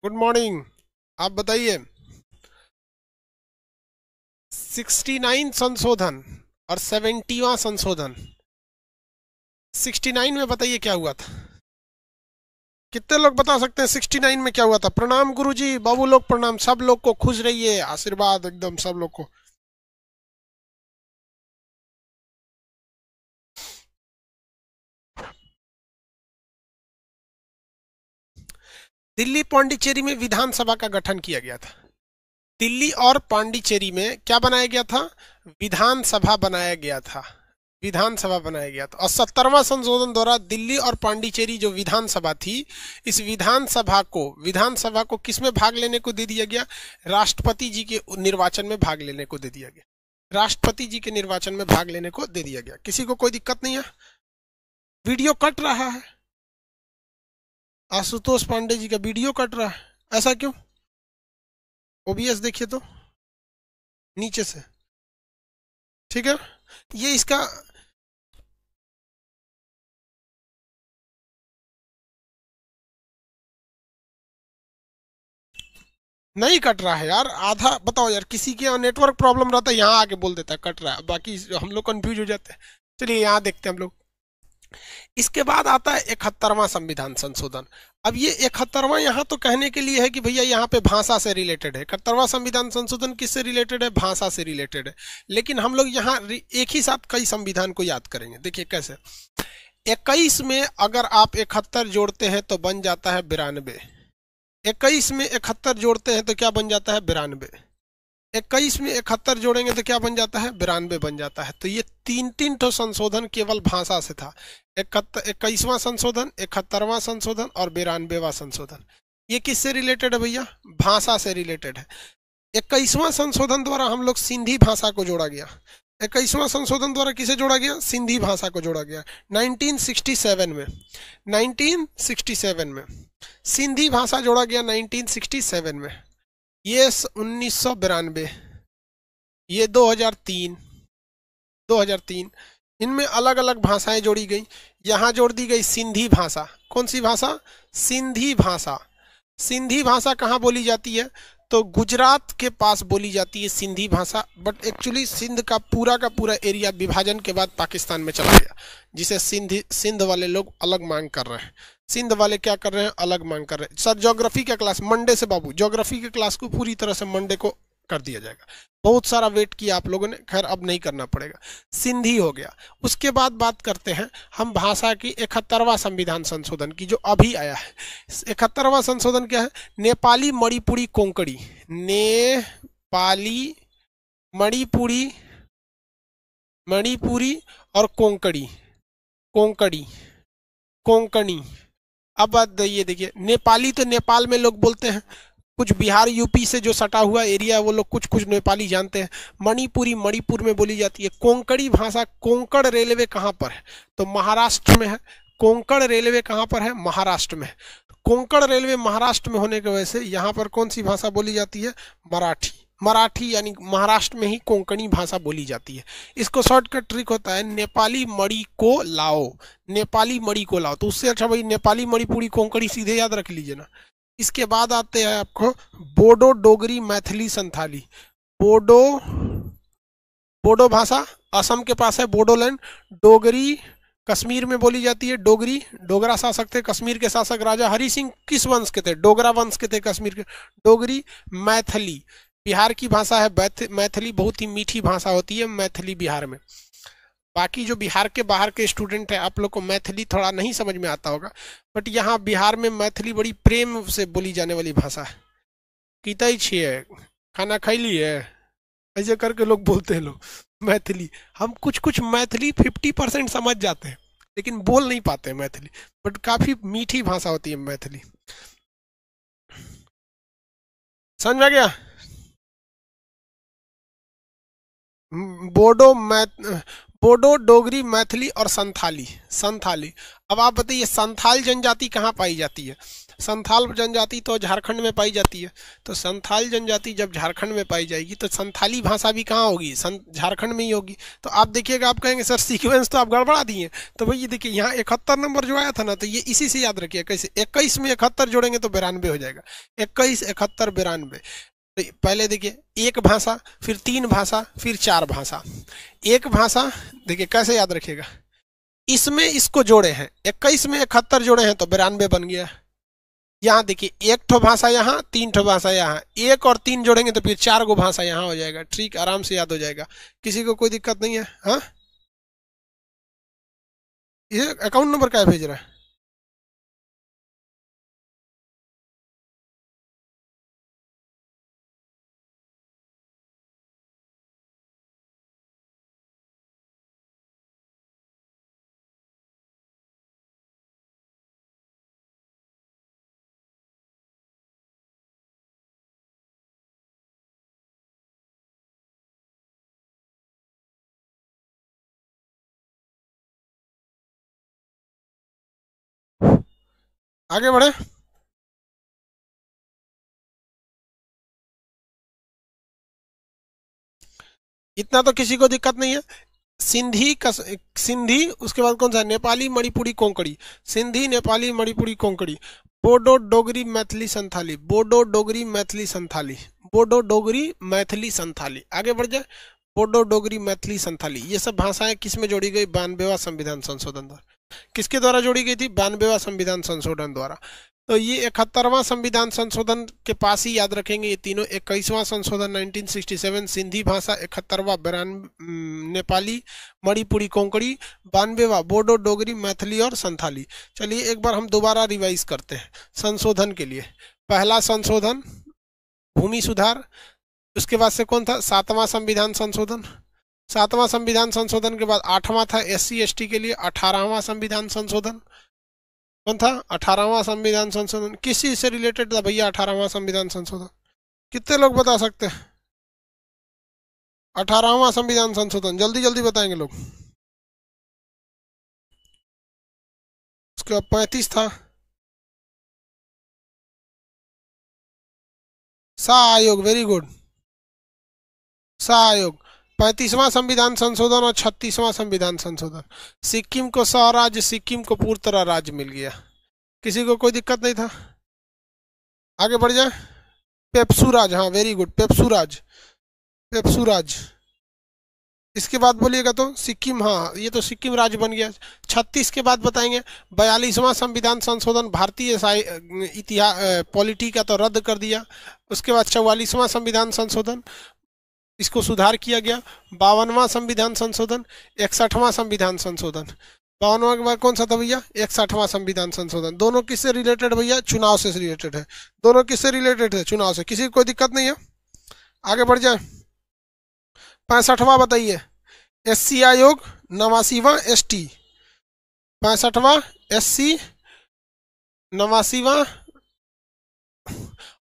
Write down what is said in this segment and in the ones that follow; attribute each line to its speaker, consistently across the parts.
Speaker 1: Good morning. आप बताइए। 69 संशोधन और 70वां संशोधन। 69 में बताइए क्या हुआ था। कितने लोग बता सकते हैं 69 में क्या हुआ था? प्रणाम गुरुजी, बाबू लोग प्रणाम, सब लोग को खुश रहिए, आशीर्वाद एकदम सब लोग को। दिल्ली पांडिचेरी में विधानसभा का गठन किया गया था। दिल्ली और पांडिचेरी में क्या बनाया गया था? विधानसभा बनाया गया था। विधानसभा बनाया गया था और 70वां संशोधन द्वारा दिल्ली और पांडिचेरी जो विधानसभा थी, इस विधानसभा को किस में भाग लेने को दे दिया गया? राष्ट्रपति जी के निर्वाचन में भाग लेने को दे दिया गया। राष्ट्रपति जी के निर्वाचन में भाग लेने को दे दिया गया। किसी को कोई दिक्कत नहीं है? वीडियो कट रहा है। आशुतोष पांडे जी का वीडियो कट रहा है, ऐसा क्यों? ओबीएस देखिए तो नीचे से। ठीक है, ये इसका नहीं कट रहा है यार। आधा बताओ यार, किसी के यहाँ नेटवर्क प्रॉब्लम रहता है, यहाँ आके बोल देता है कट रहा है, बाकी हम लोग कंफ्यूज हो जाते हैं। चलिए यहाँ देखते हैं हम लोग। इसके बाद आता है 71वां संविधान संशोधन। अब ये 71वां यहाँ तो कहने के लिए है कि भैया यहाँ पे भाषा से रिलेटेड है। 71वां संविधान संशोधन किससे रिलेटेड है? भाषा से रिलेटेड है। लेकिन हम लोग यहाँ एक ही साथ कई संविधान को याद करेंगे। देखिए कैसे। 21 में अगर आप 71 जोड़ते हैं तो बन जाता है 92। 21 में 71 जोड़ते हैं तो क्या बन जाता है? 92। 21 में 71 जोड़ेंगे तो क्या बन जाता है? 92 बन जाता है। तो ये तीन तीन तो संशोधन केवल भाषा से था। 21वां संशोधन, 71वां संशोधन और 92वां संशोधन। ये किससे रिलेटेड है भैया? भाषा से रिलेटेड है। 21वां संशोधन द्वारा हम लोग सिंधी भाषा को जोड़ा गया। 21वां संशोधन द्वारा किसे जोड़ा गया? सिंधी भाषा को जोड़ा गया 1967 में। 1967 में सिंधी भाषा जोड़ा गया 1967 में। ये 1992, ये 2003। 2003 इनमें अलग अलग भाषाएं जोड़ी गई। यहाँ जोड़ दी गई सिंधी भाषा। कौन सी भाषा? सिंधी भाषा। सिंधी भाषा कहाँ बोली जाती है? तो गुजरात के पास बोली जाती है सिंधी भाषा। बट एक्चुअली सिंध का पूरा एरिया विभाजन के बाद पाकिस्तान में चला गया, जिसे सिंध वाले लोग अलग मांग कर रहे हैं। सिंध वाले क्या कर रहे हैं? अलग मांग कर रहे हैं। सर ज्योग्राफी का क्लास मंडे से, बाबू ज्योग्राफी के क्लास को पूरी तरह से मंडे को कर दिया जाएगा। बहुत सारा वेट किया आप लोगों ने, खैर अब नहीं करना पड़ेगा। सिंधी हो गया। उसके बाद बात करते हैं हम भाषा की 71वां संविधान संशोधन की, जो अभी आया है। 71वां संशोधन क्या है? नेपाली, मणिपुरी, कोंकणी। नेपाली, मणिपुरी, मणिपुरी और कोंकणी। कोंकणी, कोंकणी। अब बात ये देखिए, नेपाली तो नेपाल में लोग बोलते हैं, कुछ बिहार यूपी से जो सटा हुआ एरिया वो लोग कुछ कुछ नेपाली जानते हैं। मणिपुरी मणिपुर में बोली जाती है। कोंकणी भाषा, कोंकण रेलवे कहाँ पर है? तो महाराष्ट्र में है। कोंकण रेलवे कहाँ पर है? महाराष्ट्र में। कोंकण रेलवे महाराष्ट्र में होने की वजह से यहाँ पर कौन सी भाषा बोली जाती है? मराठी। मराठी यानी महाराष्ट्र में ही कोंकणी भाषा बोली जाती है। इसको शॉर्टकट ट्रिक होता है नेपाली मणि को लाओ। नेपाली मणि को लाओ, तो उससे अच्छा भाई नेपाली मणिपुरी कोंकणी सीधे याद रख लीजिए ना। इसके बाद आते हैं आपको बोडो, डोगरी, मैथिली, संथाली। बोडो, बोडो भाषा असम के पास है, बोडोलैंड। डोगरी कश्मीर में बोली जाती है। डोगरी, डोगरा शासक थे कश्मीर के शासक राजा हरि सिंह किस वंश के थे? डोगरा वंश के थे कश्मीर के। डोगरी। मैथिली बिहार की भाषा है। मैथिली बहुत ही मीठी भाषा होती है, मैथिली बिहार में। बाकी जो बिहार के बाहर के स्टूडेंट हैं, आप लोग को मैथिली थोड़ा नहीं समझ में आता होगा, बट यहाँ बिहार में मैथिली बड़ी प्रेम से बोली जाने वाली भाषा है। कीतई छिए, खाना खैली है, ऐसे करके लोग बोलते हैं लोग मैथिली। हम कुछ कुछ मैथिली 50% समझ जाते हैं, लेकिन बोल नहीं पाते हैं मैथिली। बट काफी मीठी भाषा होती है मैथिली। समझ में आ गया? बोडो, बोडो, डोगरी, मैथिली और संथाली। संथाली, अब आप बताइए संथाल जनजाति कहाँ पाई जाती है? संथाल जनजाति तो झारखंड में पाई जाती है, तो संथाल जनजाति जब झारखंड में पाई जाएगी तो संथाली भाषा भी कहाँ होगी? झारखंड में ही होगी। तो आप देखिएगा, आप कहेंगे सर सीक्वेंस तो आप गड़बड़ा दिए, तो भाई ये देखिए यहाँ 71 नंबर जो आया था ना, तो ये इसी से याद रखिए कैसे 21 में 71 जोड़ेंगे तो 92 हो जाएगा। 21, 71, 92। तो पहले देखिए एक भाषा, फिर 3 भाषा, फिर 4 भाषा। एक भाषा देखिए कैसे याद रखिएगा, इसमें इसको जोड़े हैं, 21 में 71 जोड़े हैं तो 92 बन गया। यहाँ देखिए एक ठो भाषा यहाँ, 3 ठो भाषा यहाँ, 1 और 3 जोड़ेंगे तो फिर 4 गो भाषा यहाँ हो जाएगा। ठीक, आराम से याद हो जाएगा, किसी को कोई दिक्कत नहीं है। हाँ, ये अकाउंट नंबर क्या भेज रहा है? आगे बढ़े। इतना तो किसी को दिक्कत नहीं है। सिंधी का सिंधी, उसके बाद कौन सा? नेपाली, मणिपुरी, कोंकणी। सिंधी, नेपाली, मणिपुरी, कोंकणी। बोडो, डोगरी, मैथिली, संथाली। बोडो, डोगरी, मैथिली, संथाली। बोडो, डोगरी, मैथिली, संथाली। आगे बढ़ जाए। बोडो, डोगरी, मैथिली, संथाली, ये सब भाषाएं किस में जोड़ी गई? 92वां संविधान संशोधन द्वारा। किसके द्वारा जोड़ी गई थी? 92वां संविधान संशोधन द्वारा। तो ये 71वां संविधान संशोधन के पास ही याद रखेंगे ये तीनों। 21वां संशोधन 1967 सिंधी भाषा, 71वां नेपाली, मणिपुरी, कोंकणी, 92वां बोडो, डोगरी, मैथिली और संथाली। चलिए एक बार हम दोबारा रिवाइज करते हैं संशोधन के लिए। पहला संशोधन भूमि सुधार, उसके बाद से कौन था? 7वां संविधान संशोधन। 7वां संविधान संशोधन के बाद 8वां था SC ST के लिए 18वां संविधान संशोधन। कौन था? 18वां संविधान संशोधन। किस चीज से रिलेटेड था भैया 18वां संविधान संशोधन? कितने लोग बता सकते हैं? 18वां संविधान संशोधन जल्दी जल्दी बताएंगे लोग। उसके बाद 35 था सा आयोग, वेरी गुड, सा आयोग। 35वां संविधान संशोधन और 36वां संविधान संशोधन। सिक्किम को स्वराज्य, सिक्किम को पूर्ण तरह राज्य मिल गया। किसी को कोई दिक्कत नहीं था? आगे बढ़ जाए। पेप्सुराज, हाँ वेरी गुड, पेप्सुराज, पेप्सुराज। इसके बाद बोलिएगा तो सिक्किम, हाँ ये तो सिक्किम राज्य बन गया। 36 के बाद बताएंगे 42वां संविधान संशोधन, भारतीय इतिहास पॉलिटी का तो रद्द कर दिया। उसके बाद 44वां संविधान संशोधन, इसको सुधार किया गया। 52वां संविधान संशोधन, 61वां संविधान संशोधन। 52वां के बाद कौन सा था भैया? 61वां संविधान संशोधन। दोनों किससे रिलेटेड भैया? चुनाव से रिलेटेड है। दोनों किससे रिलेटेड है? चुनाव से। किसी को कोई दिक्कत नहीं है? आगे बढ़ जाए। 65वां बताइए। SC आयोग, 89वां ST। 65वां SC, 89वां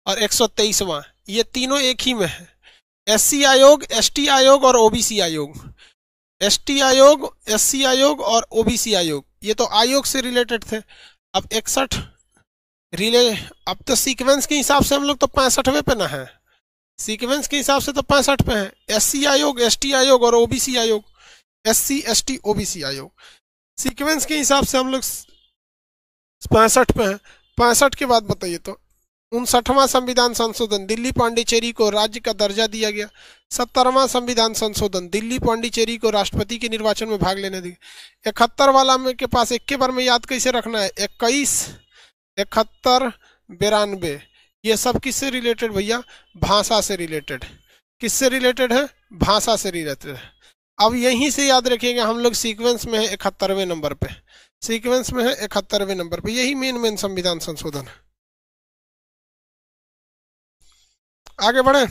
Speaker 1: और 123वां, ये तीनों एक ही में है। SC आयोग, ST आयोग और OBC आयोग। ST आयोग, SC आयोग और OBC आयोग, ये तो आयोग से रिलेटेड थे। अब 61 अब तो सीक्वेंस के हिसाब से हम लोग तो 65वें पे ना है। सीक्वेंस के हिसाब से तो 65 पे है। SC आयोग, ST आयोग और OBC आयोग। SC ST OBC आयोग। सीक्वेंस के हिसाब से हम लोग 65 पे हैं। 65 के बाद बताइए तो 59वां संविधान संशोधन, दिल्ली पांडिचेरी को राज्य का दर्जा दिया गया। 70वां संविधान संशोधन, दिल्ली पांडिचेरी को राष्ट्रपति के निर्वाचन में भाग लेने दिया। 71 वाला में के पास एक के बार में याद कैसे रखना है? 21, 71, 92, ये सब किससे रिलेटेड भैया? भाषा से रिलेटेड। किससे रिलेटेड है? भाषा से रिलेटेड है। अब यहीं से याद रखिएगा हम लोग सीक्वेंस में है 71वें नंबर पे। सीक्वेंस में है 71वें नंबर पे। यही मेन संविधान संशोधन है। आगे बढ़े।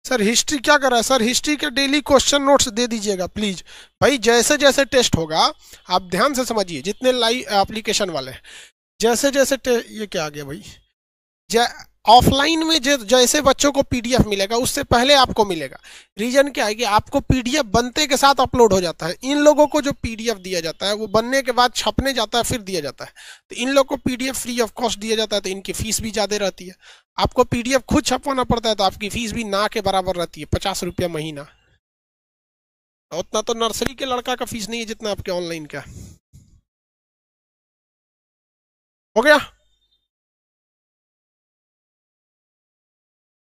Speaker 1: सर हिस्ट्री क्या कर रहा है? सर हिस्ट्री के डेली क्वेश्चन नोट्स दे दीजिएगा प्लीज भाई। जैसे जैसे टेस्ट होगा आप ध्यान से समझिए, जितने लाइव एप्लीकेशन वाले हैं, जैसे जैसे ये क्या आ गया भाई? ऑफलाइन में जैसे बच्चों को पीडीएफ मिलेगा उससे पहले आपको मिलेगा। रीजन क्या है कि आपको पीडीएफ बनते के साथ अपलोड हो जाता है। इन लोगों को जो पीडीएफ दिया जाता है वो बनने के बाद छपने जाता है फिर दिया जाता है। तो इन लोगों को पीडीएफ फ्री ऑफ कॉस्ट दिया जाता है, तो इनकी फीस भी ज़्यादा रहती है। आपको पीडीएफ खुद छपवाना पड़ता है तो आपकी फीस भी ना के बराबर रहती है, 50 रुपया महीना। उतना तो नर्सरी के लड़का का फीस नहीं है जितना आपके ऑनलाइन का। हो गया,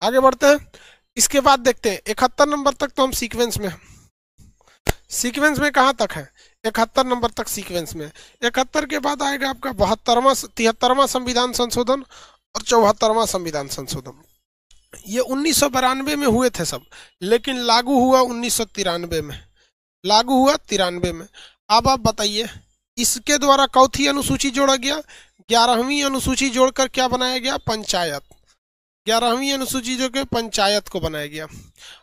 Speaker 1: आगे बढ़ते हैं। इसके बाद देखते हैं 71 नंबर तक तो हम सीक्वेंस में, सीक्वेंस में कहाँ तक है, 71 नंबर तक सीक्वेंस में। 71 के बाद आएगा आपका 72वां 73वां संविधान संशोधन और 74वां संविधान संशोधन। ये 1992 में हुए थे सब, लेकिन लागू हुआ 1993 में, लागू हुआ 93 में। अब आप बताइए इसके द्वारा चौथी अनुसूची जोड़ा गया, 11वीं अनुसूची जोड़कर क्या बनाया गया, पंचायत। 11वीं अनुसूची जो के पंचायत को बनाया गया।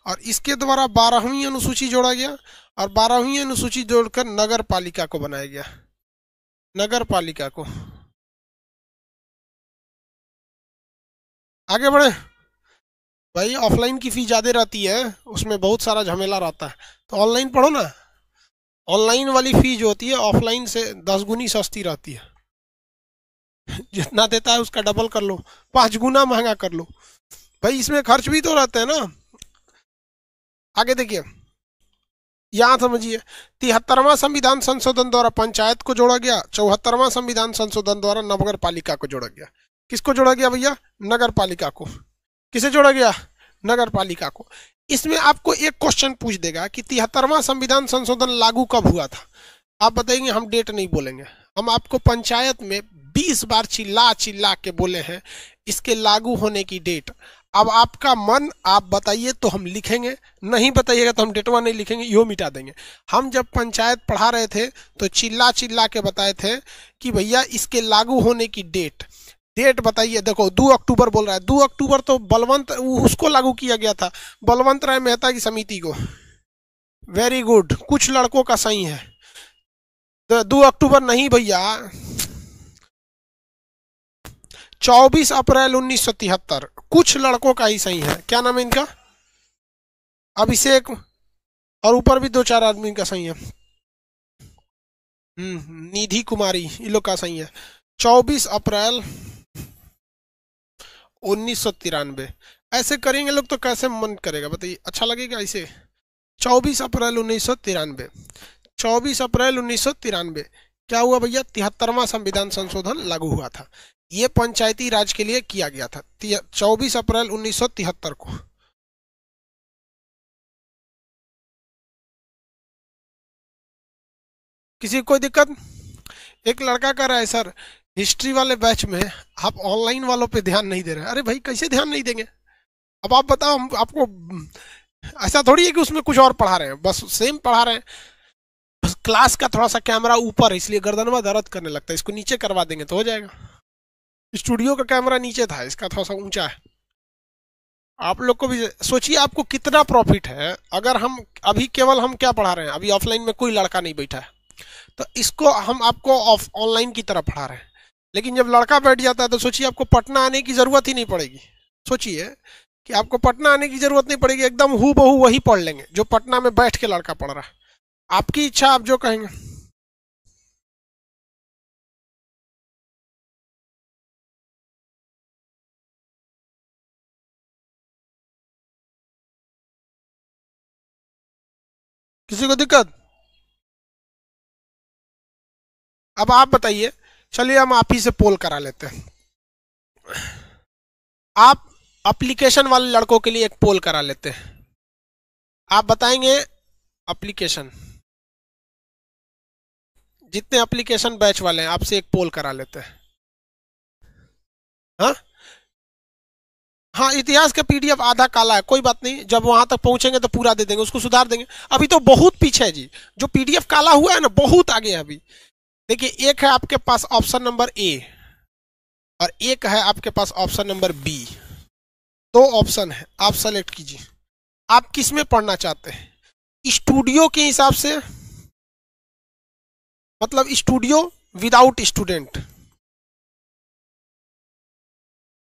Speaker 1: और इसके द्वारा 12वीं अनुसूची जोड़ा गया और 12वीं अनुसूची जोड़कर नगर पालिका को बनाया गया, नगर पालिका को। आगे बढ़े भाई, ऑफलाइन की फीस ज्यादा रहती है, उसमें बहुत सारा झमेला रहता है, तो ऑनलाइन पढ़ो ना। ऑनलाइन वाली फीस जो होती है ऑफलाइन से 10 गुनी सस्ती रहती है। जितना देता है उसका डबल कर लो, 5 गुना महंगा कर लो भाई, इसमें खर्च भी तो रहते हैं ना। आगे देखिए, यहाँ समझिए 73वां संविधान संशोधन द्वारा पंचायत को जोड़ा गया, 74वां संविधान संशोधन द्वारा नगर पालिका को जोड़ा गया। किसको जोड़ा गया भैया, नगर पालिका को। किसे जोड़ा गया, नगर पालिका को। इसमें आपको एक क्वेश्चन पूछ देगा कि 73वां संविधान संशोधन लागू कब हुआ था। आप बताएंगे हम डेट नहीं बोलेंगे, हम आपको पंचायत में 20 बार चिल्ला चिल्ला के बोले हैं इसके लागू होने की डेट। अब आपका मन, आप बताइए तो हम लिखेंगे, नहीं बताइएगा तो हम डेटवा नहीं लिखेंगे, यो मिटा देंगे। हम जब पंचायत पढ़ा रहे थे तो चिल्ला चिल्ला के बताए थे कि भैया इसके लागू होने की डेट, डेट बताइए। देखो 2 अक्टूबर बोल रहा है, 2 अक्टूबर तो बलवंत उसको लागू किया गया था, बलवंत राय मेहता की समिति को। वेरी गुड, कुछ लड़कों का सही है। 2 अक्टूबर नहीं भैया, 24 अप्रैल 1973, कुछ लड़कों का ही सही है। क्या नाम है इनका, अभिषेक, और ऊपर भी 2-4 आदमी का सही है। निधि कुमारी, इन लोग का सही है। 24 अप्रैल 1993। ऐसे करेंगे लोग तो कैसे मन करेगा बताइए, अच्छा लगेगा ऐसे। 24 अप्रैल 1993, 24 अप्रैल 1993 क्या हुआ भैया, 73वां संविधान संशोधन लागू हुआ था। ये पंचायती राज के लिए किया गया था 24 अप्रैल 1973 को। किसी को कोई दिक्कत। एक लड़का कह रहा है सर हिस्ट्री वाले बैच में आप ऑनलाइन वालों पे ध्यान नहीं दे रहे। अरे भाई कैसे ध्यान नहीं देंगे, अब आप बताओ, हम आपको ऐसा थोड़ी है कि उसमें कुछ और पढ़ा रहे हैं, बस सेम पढ़ा रहे हैं, बस क्लास का थोड़ा सा कैमरा ऊपर है इसलिए गर्दनवा दर्द करने लगता है, इसको नीचे करवा देंगे तो हो जाएगा। स्टूडियो का कैमरा नीचे था, इसका थोड़ा सा ऊंचा है। आप लोग को भी सोचिए आपको कितना प्रॉफिट है। अगर हम अभी केवल हम क्या पढ़ा रहे हैं, अभी ऑफलाइन में कोई लड़का नहीं बैठा है तो इसको हम आपको ऑनलाइन की तरह पढ़ा रहे हैं, लेकिन जब लड़का बैठ जाता है तो सोचिए आपको पटना आने की जरूरत ही नहीं पड़ेगी। सोचिए कि आपको पटना आने की जरूरत नहीं पड़ेगी, एकदम हु बहू वही पढ़ लेंगे जो पटना में बैठ के लड़का पढ़ रहा है। आपकी इच्छा, आप जो कहेंगे। किसी को दिक्कत। अब आप बताइए, चलिए हम आप ही से पोल करा लेते हैं। आप एप्लीकेशन वाले लड़कों के लिए एक पोल करा लेते हैं। आप बताएंगे एप्लीकेशन, जितने एप्लीकेशन बैच वाले हैं आपसे एक पोल करा लेते हैं। हाँ हाँ, इतिहास का पीडीएफ आधा काला है, कोई बात नहीं, जब वहां तक पहुंचेंगे तो पूरा दे देंगे, उसको सुधार देंगे। अभी तो बहुत पीछे है जी, जो पीडीएफ काला हुआ है ना बहुत आगे है अभी। देखिए एक है आपके पास ऑप्शन नंबर ए और एक है आपके पास ऑप्शन नंबर बी। 2 ऑप्शन है, आप सेलेक्ट कीजिए आप किस में पढ़ना चाहते हैं। स्टूडियो के हिसाब से, मतलब studio without student,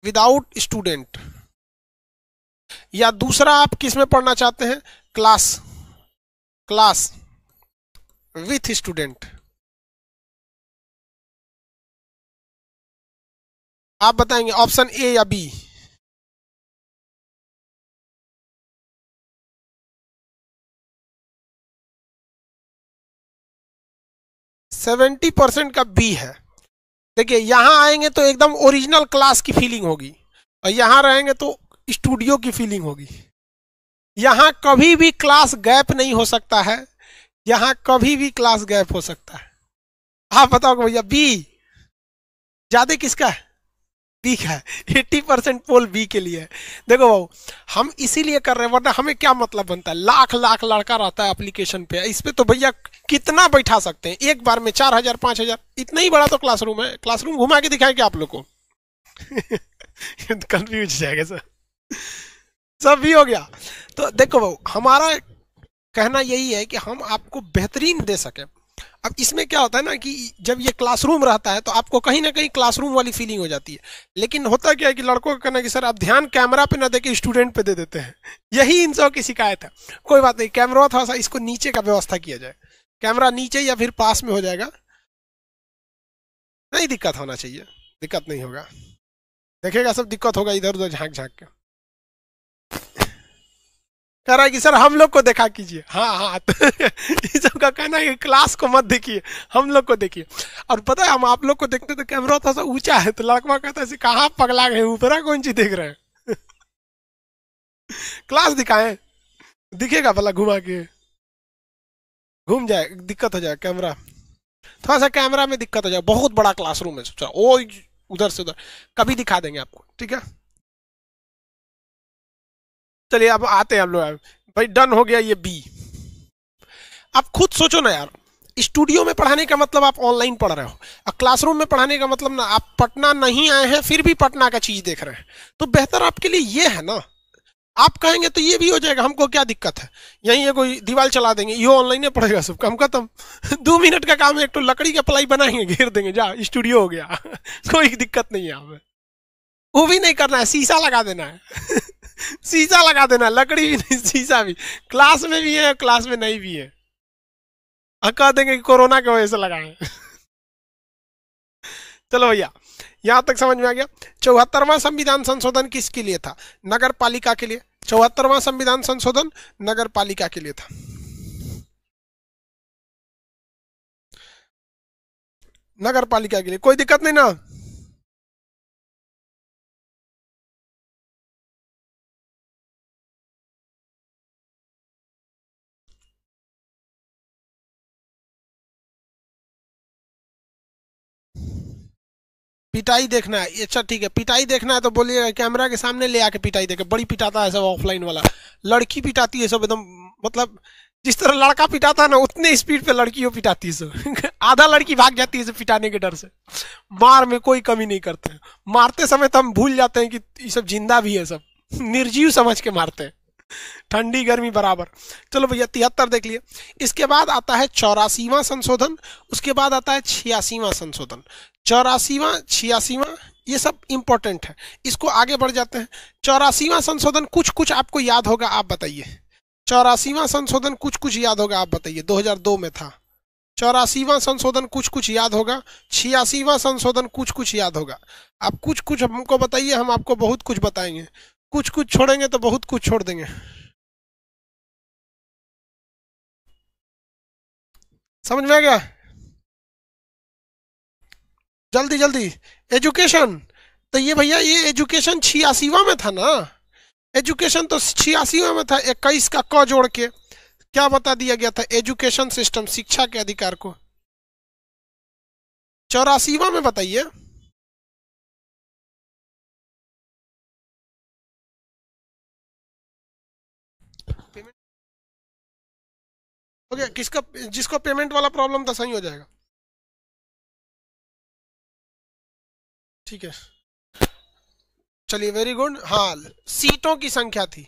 Speaker 1: without student, या दूसरा आप किस में पढ़ना चाहते हैं, क्लास क्लास विथ स्टूडेंट। आप बताएंगे ऑप्शन ए या बी। 70% का बी है। देखिए यहां आएंगे तो एकदम ओरिजिनल क्लास की फीलिंग होगी, और यहां रहेंगे तो स्टूडियो की फीलिंग होगी। यहां कभी भी क्लास गैप नहीं हो सकता है, यहां कभी भी क्लास गैप हो सकता है। आप बताओगे भैया बी ज्यादा किसका है, बी का है। 80% पोल बी के लिए है। देखो भाऊ, हम इसीलिए कर रहे हैं, वरना हमें क्या मतलब बनता है, लाख लाख लड़का रहता है एप्लीकेशन पे, इस पे तो भैया कितना बैठा सकते हैं एक बार में, 4000 5000, इतना ही बड़ा तो क्लासरूम है। क्लासरूम घुमा के दिखाएं क्या आप लोग को? कंफ्यूज जाएगा सर, सब भी हो गया। तो देखो भाऊ, हमारा कहना यही है कि हम आपको बेहतरीन दे सके। अब इसमें क्या होता है ना कि जब ये क्लासरूम रहता है तो आपको कहीं ना कहीं क्लासरूम वाली फीलिंग हो जाती है, लेकिन होता क्या है कि लड़कों का कहना है कि सर आप ध्यान कैमरा पे ना देके स्टूडेंट पे दे देते हैं। यही इन सब की शिकायत है। कोई बात नहीं, कैमरा थोड़ा सा इसको नीचे का व्यवस्था किया जाए, कैमरा नीचे या फिर पास में हो जाएगा, नहीं दिक्कत होना चाहिए, दिक्कत नहीं होगा। देखेगा सब दिक्कत होगा इधर उधर झांक झांक के। कह रहा है कि सर हम लोग को देखा कीजिए। हाँ हाँ, तो ये सब का कहना है कि क्लास को मत देखिए, हम लोग को देखिए। और पता है हम आप लोग को देखते तो कैमरा थोड़ा सा ऊंचा है, तो लड़का कहता है कहाँ पगला गए, ऊपरा कौन चीज देख रहे हैं। क्लास दिखाएं, दिखेगा भला घुमा के, घूम जाए, दिक्कत हो जाए कैमरा, थोड़ा सा कैमरा में दिक्कत हो जाए। बहुत बड़ा क्लासरूम है, सोचा ओ उधर से उधर, कभी दिखा देंगे आपको, ठीक है। चलिए अब आते हैं हम लोग, भाई डन हो गया ये बी। आप खुद सोचो ना यार, स्टूडियो में पढ़ाने का मतलब आप ऑनलाइन पढ़ रहे हो, और क्लासरूम में पढ़ाने का मतलब ना आप पटना नहीं आए हैं फिर भी पटना का चीज देख रहे हैं। तो बेहतर आपके लिए ये है ना, आप कहेंगे तो ये भी हो जाएगा, हमको क्या दिक्कत है, यहीं ये कोई दीवार चला देंगे, ये ऑनलाइन पढ़ेगा सब काम खत्म। 2 मिनट का काम है, एक तो लकड़ी का प्लाई बनाएंगे, घेर देंगे, जा स्टूडियो हो गया। कोई दिक्कत नहीं है हमें। वो भी नहीं करना है, शीशा लगा देना है। शीशा लगा देना, लकड़ी भी नहीं शीशा भी, क्लास में भी है क्लास में नहीं भी है। कह देंगे कि कोरोना की वजह से लगाए। चलो भैया, यहां तक समझ में आ गया। 74वां संविधान संशोधन किसके लिए था, नगर पालिका के लिए। 74वां संविधान संशोधन नगर पालिका के लिए था। नगर पालिका के लिए, कोई दिक्कत नहीं ना। पिटाई देखना है, अच्छा ठीक है, पिटाई देखना है तो बोलिए, कैमरा के सामने ले आके पिटाई देखे। बड़ी पिटाता है सब ऑफलाइन वाला, लड़की पिटाती है सब एकदम, मतलब जिस तरह लड़का पिटाता है ना उतने स्पीड पे लड़कियों पिटाती है सब। आधा लड़की भाग जाती है सब पिटाने के डर से। मार में कोई कमी नहीं करते हैं, मारते समय तो हम भूल जाते हैं कि ये सब जिंदा भी है, सब निर्जीव समझ के मारते हैं, ठंडी गर्मी बराबर। चलो भैया 73 देख लिए। इसके बाद आता है 84वां संशोधन, उसके बाद आता है 86वां संशोधन। 84वां 86वां ये सब इंपॉर्टेंट है, इसको आगे बढ़ जाते हैं। 84वां संशोधन कुछ कुछ आपको याद होगा, आप बताइए। 84वां संशोधन कुछ कुछ याद होगा, आप बताइए, 2002 में था। 84वां संशोधन कुछ कुछ याद होगा। 86वां संशोधन कुछ कुछ याद होगा। आप कुछ कुछ हमको बताइए, हम आपको बहुत कुछ बताएंगे। कुछ कुछ छोड़ेंगे तो बहुत कुछ छोड़ देंगे। समझ में आ गया? जल्दी जल्दी। एजुकेशन, तो ये भैया ये एजुकेशन 86वां में था ना, एजुकेशन तो 86वां में था। 21 का क जोड़ के क्या बता दिया गया था, एजुकेशन सिस्टम, शिक्षा के अधिकार को। 84वां में बताइए। पेमेंट हो गया किसका, जिसको पेमेंट वाला प्रॉब्लम था सही हो जाएगा, ठीक है। चलिए वेरी गुड। हाँ, सीटों की संख्या थी,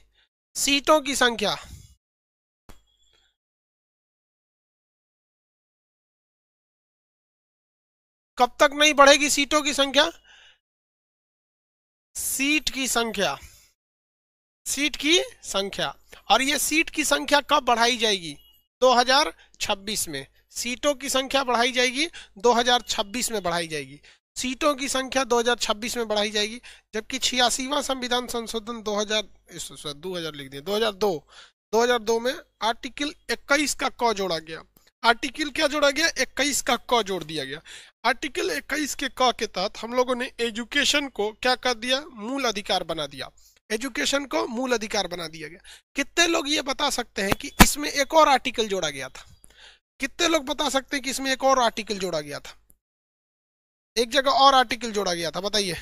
Speaker 1: सीटों की संख्या। कब तक नहीं बढ़ेगी सीटों की संख्या? सीट की संख्या, सीट की संख्या, और ये सीट की संख्या कब बढ़ाई जाएगी? 2026 में। सीटों की संख्या बढ़ाई जाएगी 2026 में बढ़ाई जाएगी। सीटों की संख्या 2026 में बढ़ाई जाएगी, जबकि 86वां संविधान संशोधन 2000 लिख दिया 2002 में आर्टिकल 21 का क जोड़ा गया। आर्टिकल क्या जोड़ा गया? 21 का क जोड़ दिया गया। आर्टिकल 21 के क के तहत हम लोगों ने एजुकेशन को क्या कर दिया? मूल अधिकार बना दिया। एजुकेशन को मूल अधिकार बना दिया गया। कितने लोग ये बता सकते हैं कि इसमें एक और आर्टिकल जोड़ा गया था? कितने लोग बता सकते हैं कि इसमें एक और आर्टिकल जोड़ा गया था? एक जगह और आर्टिकल जोड़ा गया था, बताइए।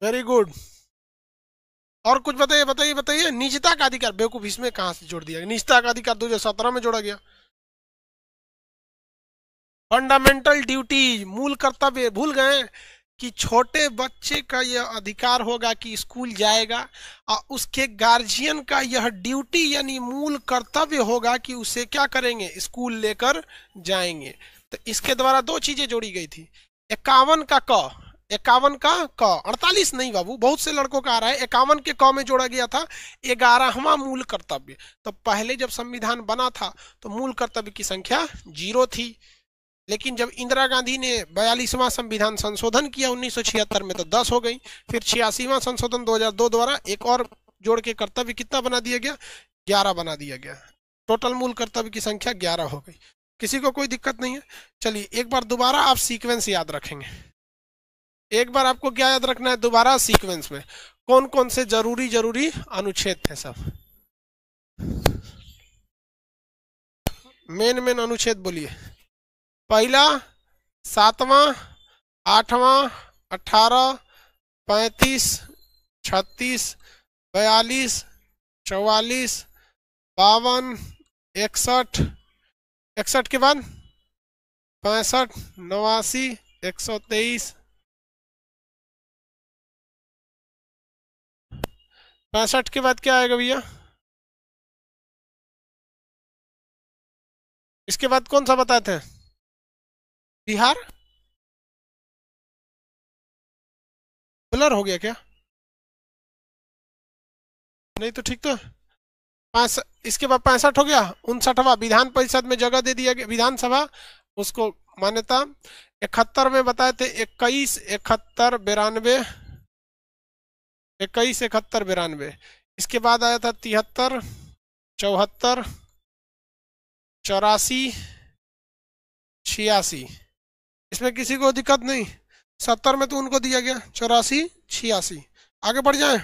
Speaker 1: Very good. और कुछ बताइए बताइए बताइए। निजता का अधिकार, बेवकूफ, इसमें कहां से जोड़ दिया गया? निजता का अधिकार 2017 में जोड़ा गया। फंडामेंटल ड्यूटी, मूल कर्तव्य, भूल गए कि छोटे बच्चे का यह अधिकार होगा कि स्कूल जाएगा, और उसके गार्जियन का यह ड्यूटी यानी मूल कर्तव्य होगा कि उसे क्या करेंगे? स्कूल लेकर जाएंगे। तो इसके द्वारा दो चीजें जोड़ी गई थी। 51 का क, 51 का क, 48 नहीं बाबू, बहुत से लड़कों का आ रहा है। 51 के क में जोड़ा गया था 11वां मूल कर्तव्य। तो पहले जब संविधान बना था तो मूल कर्तव्य की संख्या 0 थी, लेकिन जब इंदिरा गांधी ने 42वां संविधान संशोधन किया 1976 में तो 10 हो गई। फिर 86वां संशोधन 2002 द्वारा एक और जोड़ के कर्तव्य कितना बना दिया गया? 11 बना दिया गया। टोटल मूल कर्तव्य की संख्या 11 हो गई। किसी को कोई दिक्कत नहीं है? चलिए एक बार दोबारा आप सीक्वेंस याद रखेंगे। एक बार आपको क्या याद रखना है दोबारा? सीक्वेंस में कौन कौन से जरूरी जरूरी अनुच्छेद थे, सब मेन मेन अनुच्छेद बोलिए। पहला 7वां, 8वां, 18, 35, 36, 42, 44, 52, 61, 61 के बाद 65, 89, 123, 65 के बाद क्या आएगा भैया? इसके बाद कौन सा बताए थे? बिहार। ब्लर हो गया क्या? नहीं तो ठीक तो। इसके बाद 65 हो गया। 59वां विधान परिषद में जगह दे दिया गया, विधानसभा उसको मान्यता। 71 में बताए थे 21, 71, 92, 21, 71, 92। इसके बाद आया था 73, 74, 84, 86। इसमें किसी को दिक्कत नहीं? 70 में तो उनको दिया गया 84, 86। आगे बढ़ जाए,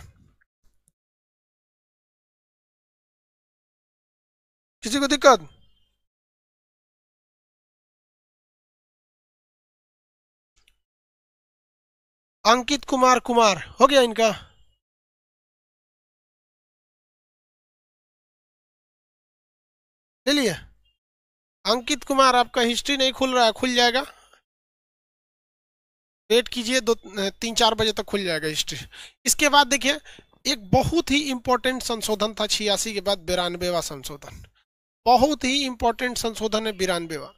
Speaker 1: किसी को दिक्कत? अंकित कुमार कुमार हो गया इनका। ले लिए? अंकित कुमार आपका हिस्ट्री नहीं खुल रहा है, खुल जाएगा, वेट कीजिए, 3-4 बजे तक खुल जाएगा हिस्ट्री। इसके बाद देखिए एक बहुत ही इंपॉर्टेंट संशोधन था 86 के बाद, 92वां संशोधन। बहुत ही इंपॉर्टेंट संशोधन है 92वां।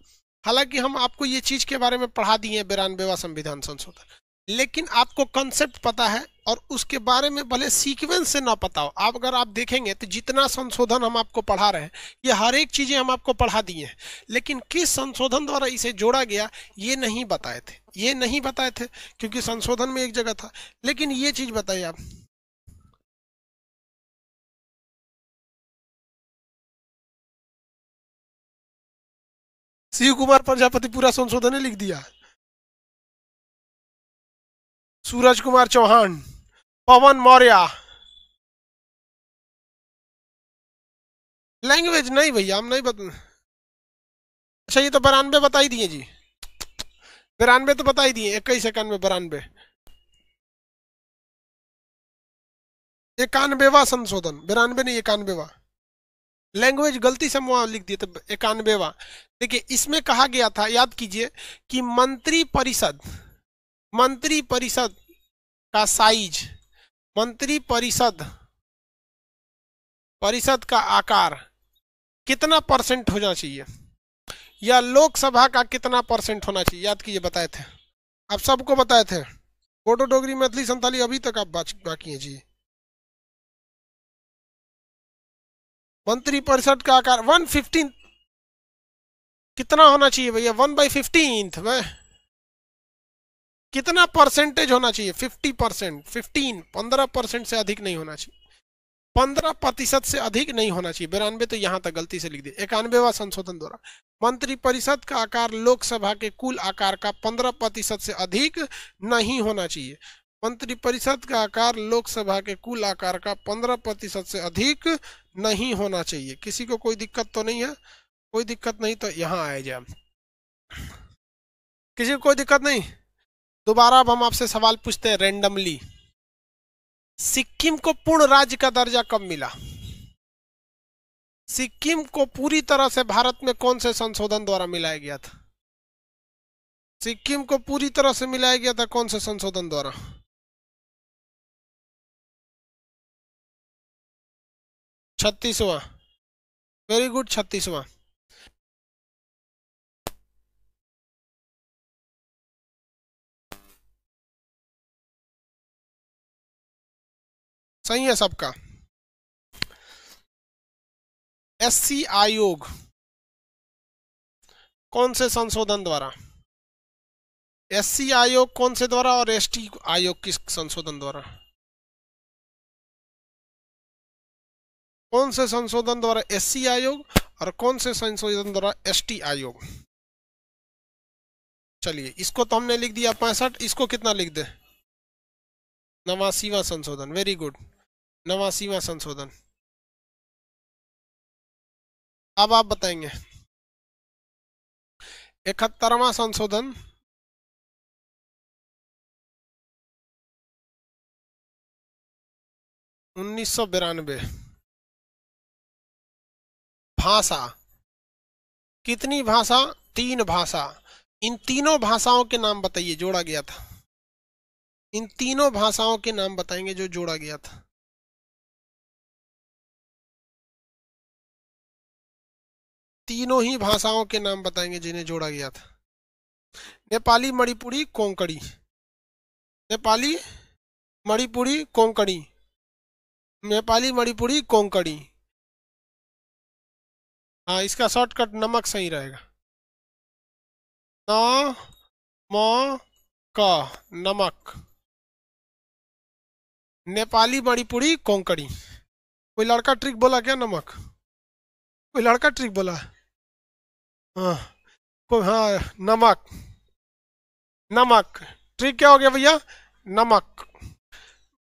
Speaker 1: हालांकि हम आपको ये चीज के बारे में पढ़ा दिए हैं 92वां संविधान संशोधन, लेकिन आपको कंसेप्ट पता है और उसके बारे में भले सीक्वेंस से ना पता हो, आप अगर आप देखेंगे तो जितना संशोधन हम आपको पढ़ा रहे हैं ये हर एक चीजें हम आपको पढ़ा दिए हैं, लेकिन किस संशोधन द्वारा इसे जोड़ा गया ये नहीं बताए थे। ये नहीं बताए थे क्योंकि संशोधन में एक जगह था। लेकिन ये चीज बताइए आप, शिव कुमार प्रजापति पूरा संशोधन लिख दिया। सूरज कुमार चौहान, पवन मौर्य। लैंग्वेज नहीं भैया, हम नहीं बता। अच्छा ये तो 92 बता ही दिए जी, 92 तो बता ही दिए, 21, 91, 92। 91वां संशोधन, 92 नहीं 91वां। लैंग्वेज गलती से हम वहां लिख दिए, तो 91वां। देखिए इसमें कहा गया था, याद कीजिए, कि मंत्री परिषद का साइज, मंत्री परिषद का आकार कितना परसेंट होना चाहिए, या लोकसभा का कितना परसेंट होना चाहिए, याद कीजिए, बताए थे आप सबको, बताए थे। बोडो डोगरी मैथिली संथाली अभी तक आप बाकी हैं जी। मंत्रिपरिषद का आकार 1/15 कितना होना चाहिए भैया, 1/15 में कितना परसेंटेज होना चाहिए, 50%, 15% से अधिक नहीं होना चाहिए, 15% से अधिक नहीं होना चाहिए। 92 तो यहां तक गलती से लिख दिया। 91वां संशोधन द्वारा मंत्रिपरिषद का आकार लोकसभा के कुल आकार का 15% से अधिक नहीं होना चाहिए। मंत्रिपरिषद का आकार लोकसभा के कुल आकार का 15% से अधिक नहीं होना चाहिए। किसी को कोई दिक्कत तो नहीं है? कोई दिक्कत नहीं तो यहां आए जाए। किसी को कोई दिक्कत नहीं? दोबारा अब हम आपसे सवाल पूछते हैं रैंडमली। सिक्किम को पूर्ण राज्य का दर्जा कब मिला? सिक्किम को पूरी तरह से भारत में कौन से संशोधन द्वारा मिलाया गया था? सिक्किम को पूरी तरह से मिलाया गया था कौन से संशोधन द्वारा? 36वां। वेरी गुड, 36वां। सही है सबका। एससी आयोग कौन से संशोधन द्वारा? एससी आयोग कौन से द्वारा और एसटी आयोग किस संशोधन द्वारा? कौन से संशोधन द्वारा एससी आयोग और कौन से संशोधन द्वारा एसटी आयोग? चलिए, इसको तो हमने लिख दिया 65, इसको कितना लिख दे? 89वां संशोधन। वेरी गुड, 89वां संशोधन। अब आप बताएंगे 71वां संशोधन। (1992) भाषा, कितनी भाषा? 3 भाषा। इन तीनों भाषाओं के नाम बताइए, जोड़ा गया था। इन तीनों भाषाओं के नाम बताएंगे जो जोड़ा गया था। तीनों ही भाषाओं के नाम बताएंगे जिन्हें जोड़ा गया था। नेपाली, मणिपुरी, कोंकणी। नेपाली, मणिपुरी, कोंकणी। नेपाली, मणिपुरी, कोंकणी। हाँ, इसका शॉर्टकट नमक सही रहेगा। न म क, नमक। नेपाली, मणिपुरी, कोंकणी। कोई लड़का ट्रिक बोला क्या? नमक। कोई लड़का ट्रिक बोला? हाँ, कोई, हाँ, नमक। नमक ट्रिक क्या हो गया भैया? नमक।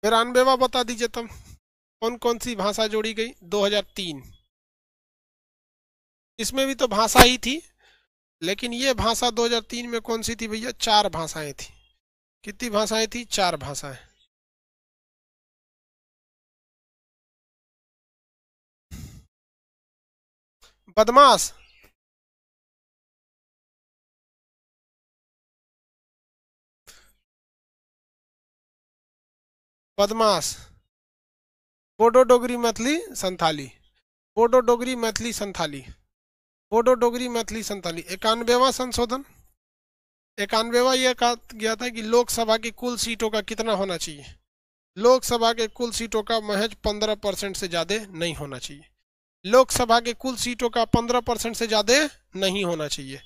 Speaker 1: 92वां बता दीजिए तब, कौन कौन सी भाषा जोड़ी गई? 2003। इसमें भी तो भाषा ही थी, लेकिन ये भाषा 2003 में कौन सी थी भैया? 4 भाषाएं थी। कितनी भाषाएं थी? 4 भाषाएं। बदमाश। बदमाश। बोडो डोगरी मैथिली संथाली। बोडो डोगरी मैथिली संथाली। बोडो डोगरी मैथिली संथाली। 91वां संशोधन। 91वां यह कहा गया था कि लोकसभा की कुल सीटों का कितना होना चाहिए? लोकसभा के कुल सीटों का महज 15% से ज्यादा नहीं होना चाहिए। लोकसभा के कुल सीटों का 15% से ज्यादा नहीं होना चाहिए।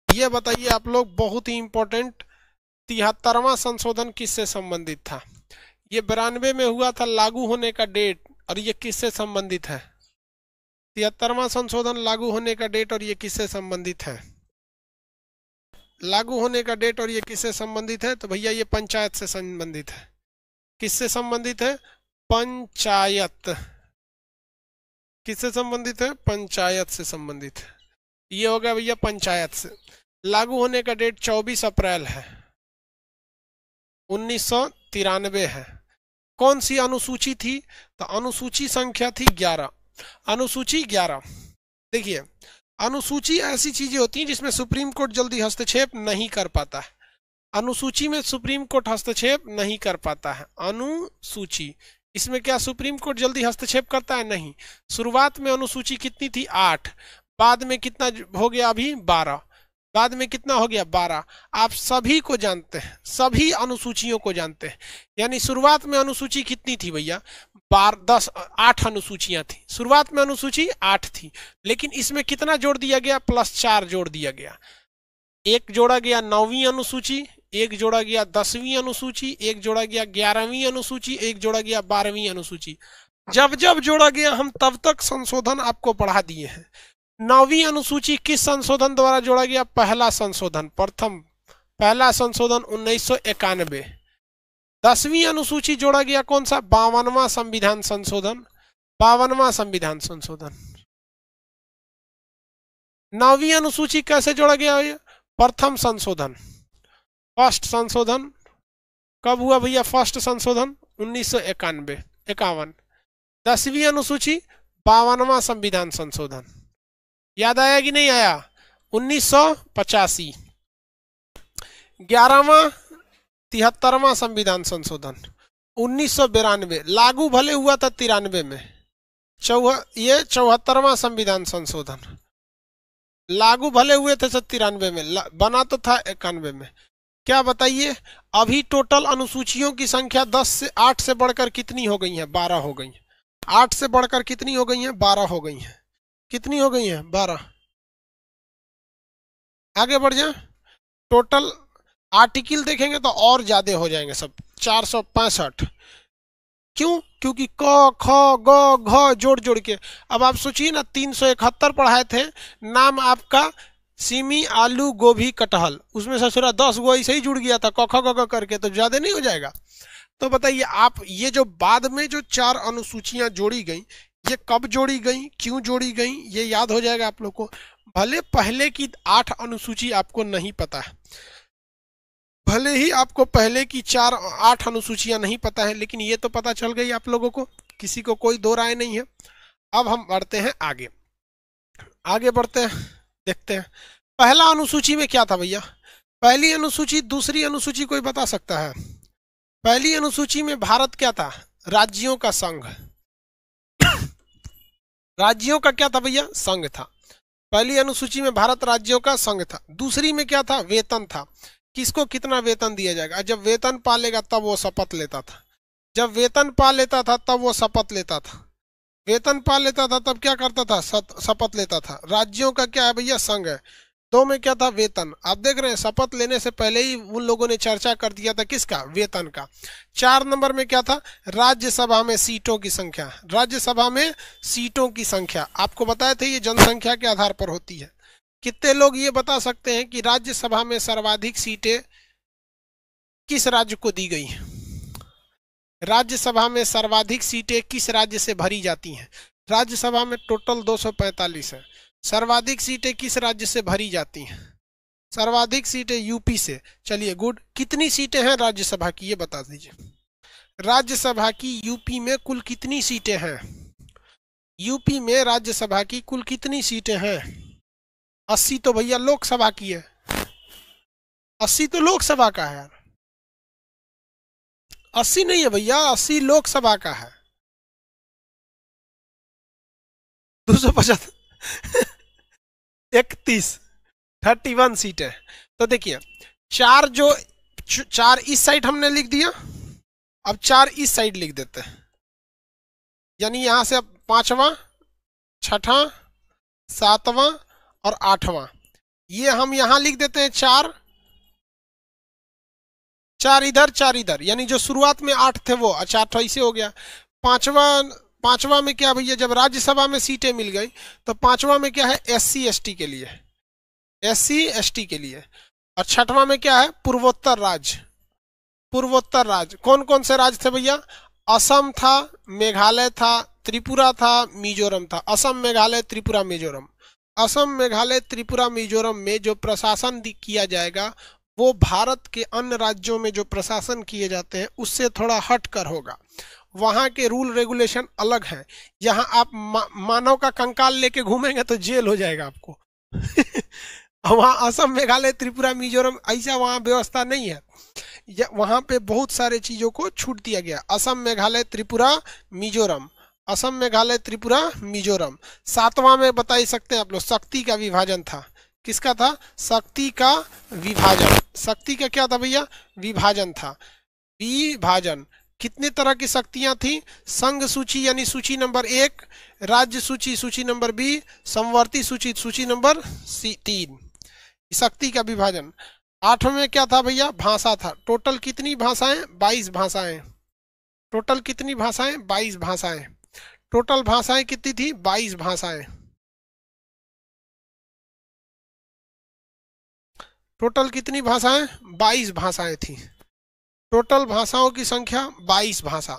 Speaker 1: ये बताइए आप लोग, बहुत ही इंपॉर्टेंट, 73वां संशोधन किससे संबंधित था? ये 92 में हुआ था लागू होने का डेट, और ये किससे संबंधित है? 73वां संशोधन लागू होने का डेट और ये किससे संबंधित है? लागू होने का डेट और ये किससे संबंधित है? तो भैया ये पंचायत से संबंधित है। किससे संबंधित है? पंचायत। किससे संबंधित है? पंचायत से संबंधित है। ये हो गया भैया पंचायत से। लागू होने का डेट 24 अप्रैल है, 1993 है। कौन सी अनुसूची थी? तो अनुसूची संख्या थी 11। अनुसूची 11। देखिए, अनुसूची ऐसी चीजें होती हैं जिसमें सुप्रीम कोर्ट जल्दी हस्तक्षेप नहीं कर पाता है। अनुसूची में सुप्रीम कोर्ट हस्तक्षेप नहीं कर पाता है। अनुसूची, इसमें क्या सुप्रीम कोर्ट जल्दी हस्तक्षेप करता है? नहीं। शुरुआत में अनुसूची कितनी थी? 8। बाद में कितना हो गया? अभी 12। बाद में कितना हो गया? 12। आप सभी को जानते हैं, सभी अनुसूचियों को जानते हैं। यानी शुरुआत में अनुसूची कितनी थी भैया? 8 अनुसूचियां थी शुरुआत में, अनुसूची 8 थी। लेकिन इसमें कितना जोड़ दिया गया? +4 जोड़ दिया गया। एक जोड़ा गया 9वीं अनुसूची, एक जोड़ा गया 10वीं अनुसूची, एक जोड़ा गया 11वीं अनुसूची, एक जोड़ा गया 12वीं अनुसूची। जब जब जोड़ा गया हम तब तक संशोधन आपको पढ़ा दिए हैं। 9वीं अनुसूची किस संशोधन द्वारा जोड़ा गया? पहला संशोधन, प्रथम पहला संशोधन 1991। 10वीं अनुसूची जोड़ा गया कौन सा? 52वां संविधान संशोधन, 52वां संविधान संशोधन। 9वीं अनुसूची कैसे जोड़ा गया? प्रथम संशोधन, फर्स्ट संशोधन। कब हुआ भैया फर्स्ट संशोधन? 1951। 10वीं अनुसूची 52वां संविधान संशोधन। याद आया कि नहीं आया? 1985। 11वां 73वां संविधान संशोधन 1992। लागू भले हुआ था 93 में। ये 74वां संविधान संशोधन, लागू भले हुए थे 93 में, बना तो था 91 में। क्या बताइए? अभी टोटल अनुसूचियों की संख्या 8 से बढ़कर कितनी हो गई है? 12 हो गई है। 8 से बढ़कर कितनी हो गई है? 12 हो गई है। कितनी हो गई है? 12। आगे बढ़ जाए, टोटल आर्टिकल देखेंगे तो और ज्यादा हो जाएंगे सब, 465। क्यों? क्योंकि क ख ग घ जोड़ जोड़ के। अब आप सोचिए ना, 371 पढ़ाए थे, नाम आपका सिमी आलू गोभी कटहल, उसमें से थोड़ा 10 गो ऐसे ही जुड़ गया था क ख ग घ करके, तो ज्यादा नहीं हो जाएगा? तो बताइए आप, ये जो बाद में जो 4 अनुसूचियां जोड़ी गई, ये कब जोड़ी गई, क्यों जोड़ी गई, ये याद हो जाएगा आप लोग को। भले पहले की 8 अनुसूची आपको नहीं पता है, भले ही आपको पहले की 8 अनुसूचियां नहीं पता है, लेकिन ये तो पता चल गई आप लोगों को, किसी को कोई दो राय नहीं है। अब हम बढ़ते हैं आगे, आगे बढ़ते हैं, देखते हैं पहला अनुसूची में क्या था भैया। पहली अनुसूची, दूसरी अनुसूची कोई बता सकता है? पहली अनुसूची में भारत क्या था? राज्यों का संघ। राज्यों का क्या था भैया? संघ था। पहली अनुसूची में भारत राज्यों का संघ था। दूसरी में क्या था? वेतन था। किसको कितना वेतन दिया जाएगा? जब वेतन पा लेगा तब वो शपथ लेता था, जब वेतन पा लेता था तब वो शपथ लेता था, वेतन पा लेता था तब क्या करता था? शपथ लेता था। राज्यों का क्या है भैया? संघ है। 2 में क्या था? वेतन। आप देख रहे हैं, शपथ लेने से पहले ही उन लोगों ने चर्चा कर दिया था किसका? वेतन का। 4 नंबर में क्या था? राज्यसभा में सीटों की संख्या। राज्यसभा में सीटों की संख्या आपको बताए थे, ये जनसंख्या के आधार पर होती है। कितने लोग ये बता सकते हैं कि राज्यसभा में सर्वाधिक सीटें किस राज्य को दी गई? राज्यसभा में सर्वाधिक सीटें किस राज्य से भरी जाती हैं? राज्यसभा में टोटल 245 है, सर्वाधिक सीटें किस राज्य से भरी जाती हैं? सर्वाधिक सीटें यूपी से। चलिए गुड। कितनी सीटें हैं राज्यसभा की, ये बता दीजिए। राज्यसभा की यूपी में कुल कितनी सीटें हैं? यूपी में राज्यसभा की कुल कितनी सीटें हैं? 80 तो भैया लोकसभा की है, 80 तो लोकसभा का है यार। 80 नहीं है भैया, 80 लोकसभा का है। 250 31 सीटें। तो देखिए 4 इस साइड हमने लिख दिया, अब 4 इस साइड लिख देते हैं, यानी यहां से अब 5वां, 6वां, 7वां और 8वां, ये हम यहां लिख देते हैं 4 इधर 4 इधर, यानी जो शुरुआत में 8 थे वो 4 ऐसे हो गया। 5वां में क्या भैया? जब राज्यसभा में सीटें मिल गई तो 5वां में क्या है? SC ST के लिए, SC ST के लिए। और 6वां में क्या है? पूर्वोत्तर राज्य। पूर्वोत्तर राज्य कौन कौन से राज्य थे भैया? असम था, मेघालय था, त्रिपुरा था, मिजोरम था। असम, मेघालय, त्रिपुरा, मिजोरम। असम, मेघालय, त्रिपुरा, मिजोरम में जो प्रशासन किया जाएगा वो भारत के अन्य राज्यों में जो प्रशासन किए जाते हैं उससे थोड़ा हटकर होगा। वहां के रूल रेगुलेशन अलग हैं। यहाँ आप मानव का कंकाल लेके घूमेंगे तो जेल हो जाएगा आपको। वहाँ असम, मेघालय, त्रिपुरा, मिजोरम ऐसा वहाँ व्यवस्था नहीं है। वहां पे बहुत सारे चीजों को छूट दिया गया। असम, मेघालय, त्रिपुरा, मिजोरम। असम, मेघालय, त्रिपुरा, मिजोरम। सातवां में बता सकते हैं आप लोग, शक्ति का विभाजन था। किसका था? शक्ति का विभाजन। शक्ति का क्या था भैया? विभाजन था। विभाजन। कितने तरह की शक्तियां थी? संघ सूची यानी सूची नंबर 1, राज्य सूची सूची नंबर 2, समवर्ती सूची सूची नंबर 3। शक्ति का विभाजन। 8वें में क्या था भैया? भाषा था। टोटल कितनी भाषाएं? 22 भाषाएं। टोटल कितनी भाषाएं? 22 भाषाएं। टोटल भाषाएं कितनी थी? 22 भाषाएं। टोटल कितनी भाषाएं? 22 भाषाएं थी। टोटल भाषाओं की संख्या 22 भाषा।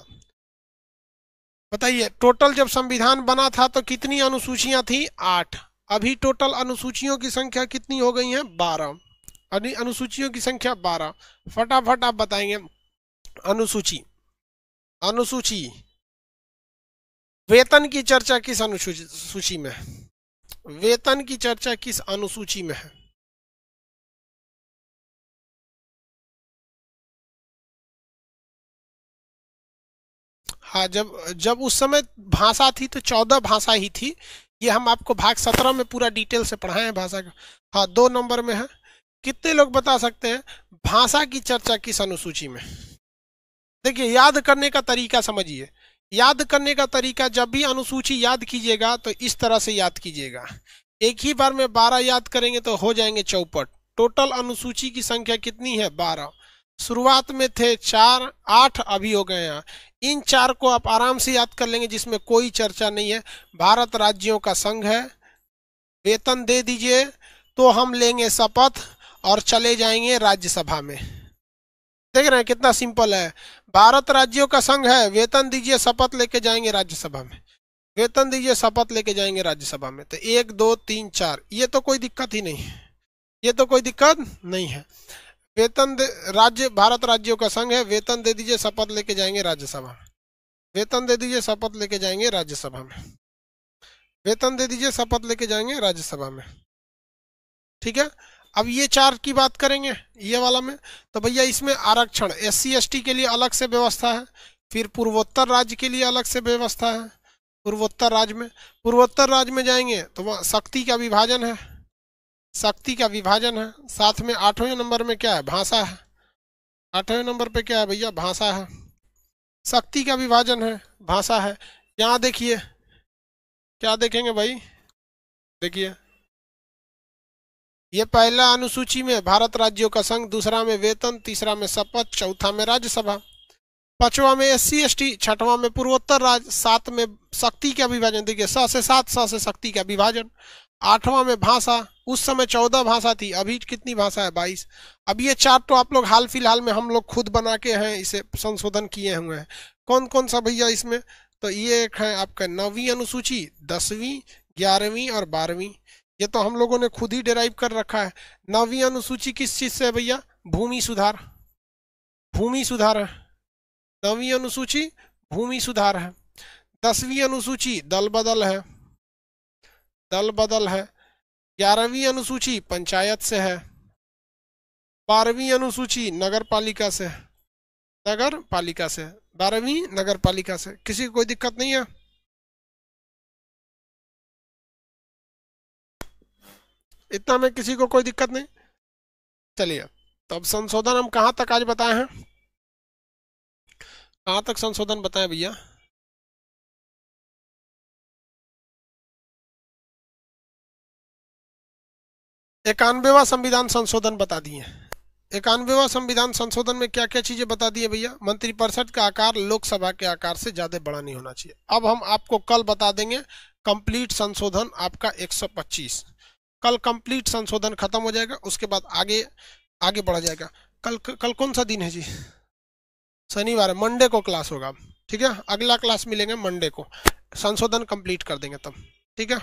Speaker 1: बताइए, टोटल जब संविधान बना था तो कितनी अनुसूचियां थी? 8। अभी टोटल अनुसूचियों की संख्या कितनी हो गई है? 12। अभी अनुसूचियों की संख्या 12। फटाफट आप बताएंगे। अनुसूची, अनुसूची। वेतन की चर्चा किस अनुसूची में है? वेतन की चर्चा किस अनुसूची में है? हाँ, जब जब उस समय भाषा थी तो 14 भाषा ही थी। ये हम आपको भाग 17 में पूरा डिटेल से पढ़ाए हैं भाषा का। हाँ, 2 नंबर में है। कितने लोग बता सकते हैं भाषा की चर्चा किस अनुसूची में? देखिए, याद करने का तरीका समझिए। याद करने का तरीका, जब भी अनुसूची याद कीजिएगा तो इस तरह से याद कीजिएगा। एक ही बार में 12 याद करेंगे तो हो जाएंगे चौपट। टोटल अनुसूची की संख्या कितनी है? 12। शुरुआत में थे 4, 8 अभी हो गए हैं। इन 4 को आप आराम से याद कर लेंगे, जिसमें कोई चर्चा नहीं है। भारत राज्यों का संघ है। वेतन दे दीजिए तो हम लेंगे शपथ और चले जाएंगे राज्यसभा में। देख रहे हैं कितना सिंपल है। भारत राज्यों का संघ है, वेतन दीजिए, शपथ लेके जाएंगे राज्यसभा में। वेतन दीजिए, शपथ लेके जाएंगे राज्यसभा में। तो 1 2 3 4, ये तो कोई दिक्कत ही नहीं है। ये तो कोई दिक्कत नहीं है। वेतन दे, राज्य, भारत राज्यों का संघ है, वेतन दे दीजिए, शपथ लेके जाएंगे राज्यसभा में। वेतन दे दीजिए, शपथ लेके जाएंगे राज्यसभा में। वेतन दे दीजिए, शपथ लेके जाएंगे राज्यसभा में। ठीक है। अब ये 4 की बात करेंगे, ये वाला में। तो भैया इसमें आरक्षण, SC ST के लिए अलग से व्यवस्था है। फिर पूर्वोत्तर राज्य के लिए अलग से व्यवस्था है। पूर्वोत्तर राज्य में जाएंगे तो वहाँ शक्ति का विभाजन है। शक्ति का विभाजन है। साथ में 8वें नंबर में क्या है? भाषा है। 8वें नंबर पे क्या है भैया? भाषा है। शक्ति का विभाजन है, भाषा है। यहाँ देखिए, क्या देखेंगे भाई? देखिए, ये पहला अनुसूची में भारत राज्यों का संघ, दूसरा में वेतन, तीसरा में शपथ, चौथा में राज्यसभा, 5वां में SC ST, 6वां में पूर्वोत्तर राज्य, 7 में शक्ति का विभाजन। देखिए, 6 से 7, 6 से शक्ति का विभाजन। 8वां में भाषा। उस समय 14 भाषा थी, अभी कितनी भाषा है? 22। अब ये 4 तो आप लोग हाल फिलहाल में हम लोग खुद बना के हैं, इसे संशोधन किए हुए हैं। कौन कौन सा भैया इसमें? तो ये एक है आपका 9वीं अनुसूची, 10वीं, 11वीं और 12वीं। ये तो हम लोगों ने खुद ही डिराइव कर रखा है। 9वीं अनुसूची किस चीज से है भैया? भूमि सुधार। भूमि सुधार है 9वीं अनुसूची, भूमि सुधार है। 10वीं अनुसूची दल बदल है। दल बदल है। 11वीं अनुसूची पंचायत से है। 12वीं अनुसूची नगर पालिका से है। नगर पालिका से। 12वीं नगर पालिका से। किसी को कोई दिक्कत नहीं है? इतना में किसी को कोई दिक्कत नहीं? चलिए, तो अब संशोधन हम कहाँ तक आज बताए हैं? कहाँ तक संशोधन बताए भैया? इक्यानवेवां संविधान संशोधन बता दिए। 91वां संविधान संशोधन में क्या क्या चीजें बता दी है भैया? मंत्रिपरिषद का आकार लोकसभा के आकार से ज्यादा बड़ा नहीं होना चाहिए। अब हम आपको कल बता देंगे कंप्लीट संशोधन आपका 125। कल कंप्लीट संशोधन खत्म हो जाएगा, उसके बाद आगे आगे बढ़ा जाएगा। कल कौन सा दिन है जी? शनिवार है, मंडे को क्लास होगा। ठीक है, अगला क्लास मिलेंगे मंडे को, संशोधन कंप्लीट कर देंगे तब। ठीक है।